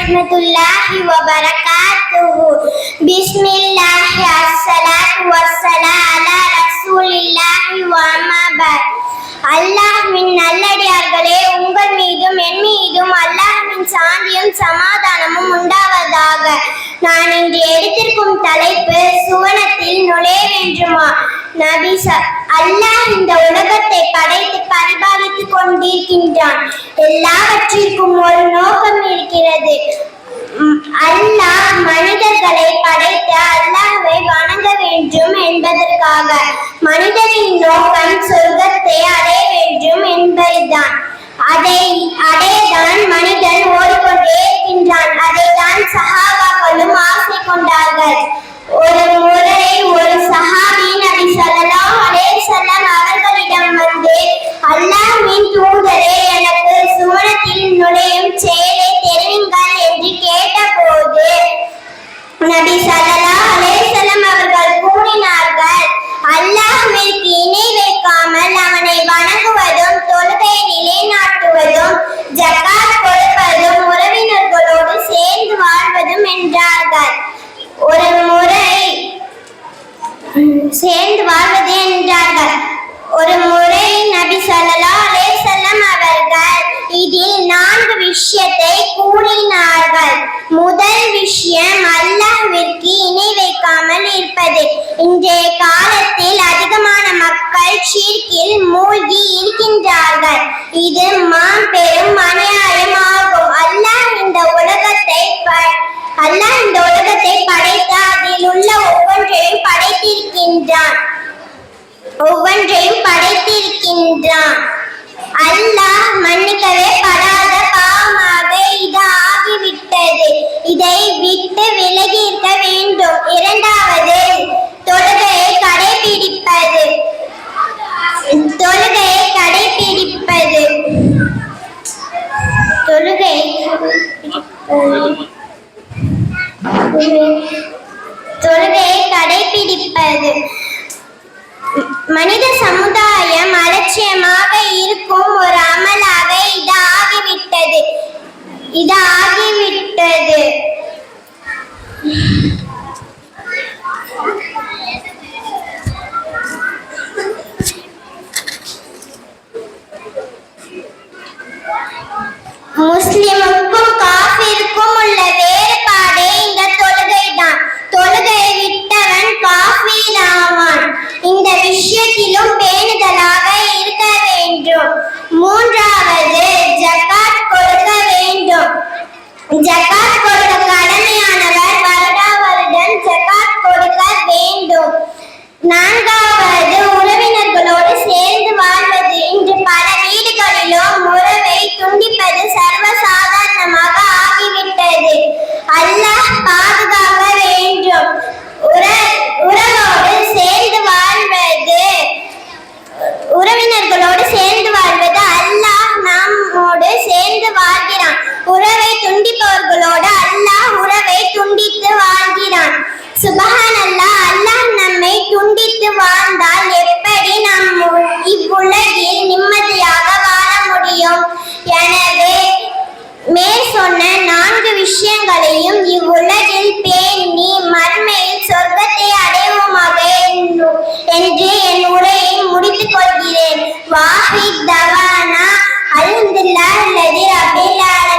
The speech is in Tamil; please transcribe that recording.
warahmatullahi wabarakatuh. Bismillah, assalatu wassalamu ala rasulillahi wa amma ba'd. அல்லாஹ்வின் நல்லடியார்களே, உங்கள் மீதும் என் மீதும் அல்லாஹ்வின் சாந்தியும் சமாதானமும் உண்டாவதாக. நான் இன்று எடுத்திருக்கும் தலைப்பு சுவனத்தில் நுழைய வேண்டுமா. அல்லாஹ் இந்த உலகத்தை படைத்து பரிபாலித்துக் கொண்டிருக்கின்றான். எல்லாவற்றிற்கும் ஒரு நோக்கம் இருக்கிறது. அல்லாஹ் மனிதர்களை படைத்து அல்லாஹ்வை வணங்க வேண்டும் என்பதற்காக. மனிதனின் நோக்கம் சொர்க்கத்தை அடைய வேண்டும் என்பதுதான். அதை அடையதான் மனிதன் ஓடிக்கொண்டே இருக்கின்றான். அதைதான் சஹாபாக்களும் ஆசை கொண்டார்கள். ஒரு முறை ஒரு சஹாபி நபி ஸல்லல்லாஹு அலைஹி வஸல்லம் அவர்களிடம் வந்து, அல்லாஹ்வின் தூதரே, எனக்கு சுவனத்தில் நுழையும் செயலை தெரிவிங்கள் என்று கேட்டபோது நபி ஸல்லல்லாஹு அலைஹி வஸல்லம் அவர்கள் கூறினார்கள், அல்லாஹ்விற்கு இணை வைக்காமல் அவனை வணங்குவதும், தொழுகையை நிலைநாட்டுவதும், ஜகாத் கொடுப்பதும், உறவினர்களோடு சேர்ந்து வாழ்வதும் என்றார்கள். ஒரு முறை நபி ஸல்லல்லாஹு அலைஹி வஸல்லம் அவர்கள் இதில் 4 விஷயத்தை கூறினார்கள். முதல் விஷயம் அல்லாஹ்விற்கு இணை வைக்காமல் இருப்பது. இன்றைய காலத்தில் அதிகமான மக்கள் ஷிர்கில் மூழ்கி இருக்கின்றார்கள். இது மாபெரும் அநியாயம் ஆகும். அல்லாஹ் இந்த உலகத்தை படைத்து அதில் உள்ள ஒவ்வொன்றையும் படைத்திருக்கின்றான். அல்லாஹ் மன்னிக்கவே படாத பாவமாக இது ஆகிவிட்டது. இதை விட்டு விலகி இருக்க வேண்டும். இரண்டாவது, தொழுகையை கடைபிடிப்பது. மனித சமுதாயம் அலட்சியமாக இருக்கும் ஒரு அமலாக இது ஆகிவிட்டது. முஸ்லிமுக்கும் காஃபிருக்கும் உள்ள வேறுபாடே இந்த தொழுகைதான். தொழுகையை விட்டவன் காஃபிர் ஆவான். இந்த விஷயத்திலும் பேணுதலாக இருக்க வேண்டும். மூன்றாவது, ஜகாத் கொடுக்க வேண்டும். ஜகாத் கொடுக்க கடமையானவர் வருடம் ஜகாத் கொடுக்க வேண்டும். நான்காவது, உறவினர்களோடு சேர்ந்து வாழ்வது. இன்று பல வீடுகளிலும் உறவை துண்டிப்பது சர்வசாதாரணமாக ஆகிவிட்டது. அல்லாஹ் பாதுகாக்க வேண்டும். உறவினர்களோடு சேர்ந்து வாழ்வது. அல்லாஹ் நம்மோடு சேர்ந்து வாழ்கிறான். உறவை துண்டிப்பவர்களோடு அல்லாஹ் உறவை துண்டித்து வாழ்கிறான். சுப்ஹானல்லாஹ். அல்லாஹ் நம்மை துண்டித்து வாழ்ந்தால் எப்படி நாம் இவ்வுலகில் நிம்மதியாக வாழ முடியும்? எனவே மேற்சொன்ன 4 விஷயங்களையும் இவ்வுலகில் பேணி மறுமையில் சொர்க்கத்தை அடைவோமாக என்று என் உரையை முடித்துக் கொள்கிறேன். வாஹித் தவானா அல்ஹம்துலில்லாஹி ரப்பில் ஆலமீன்.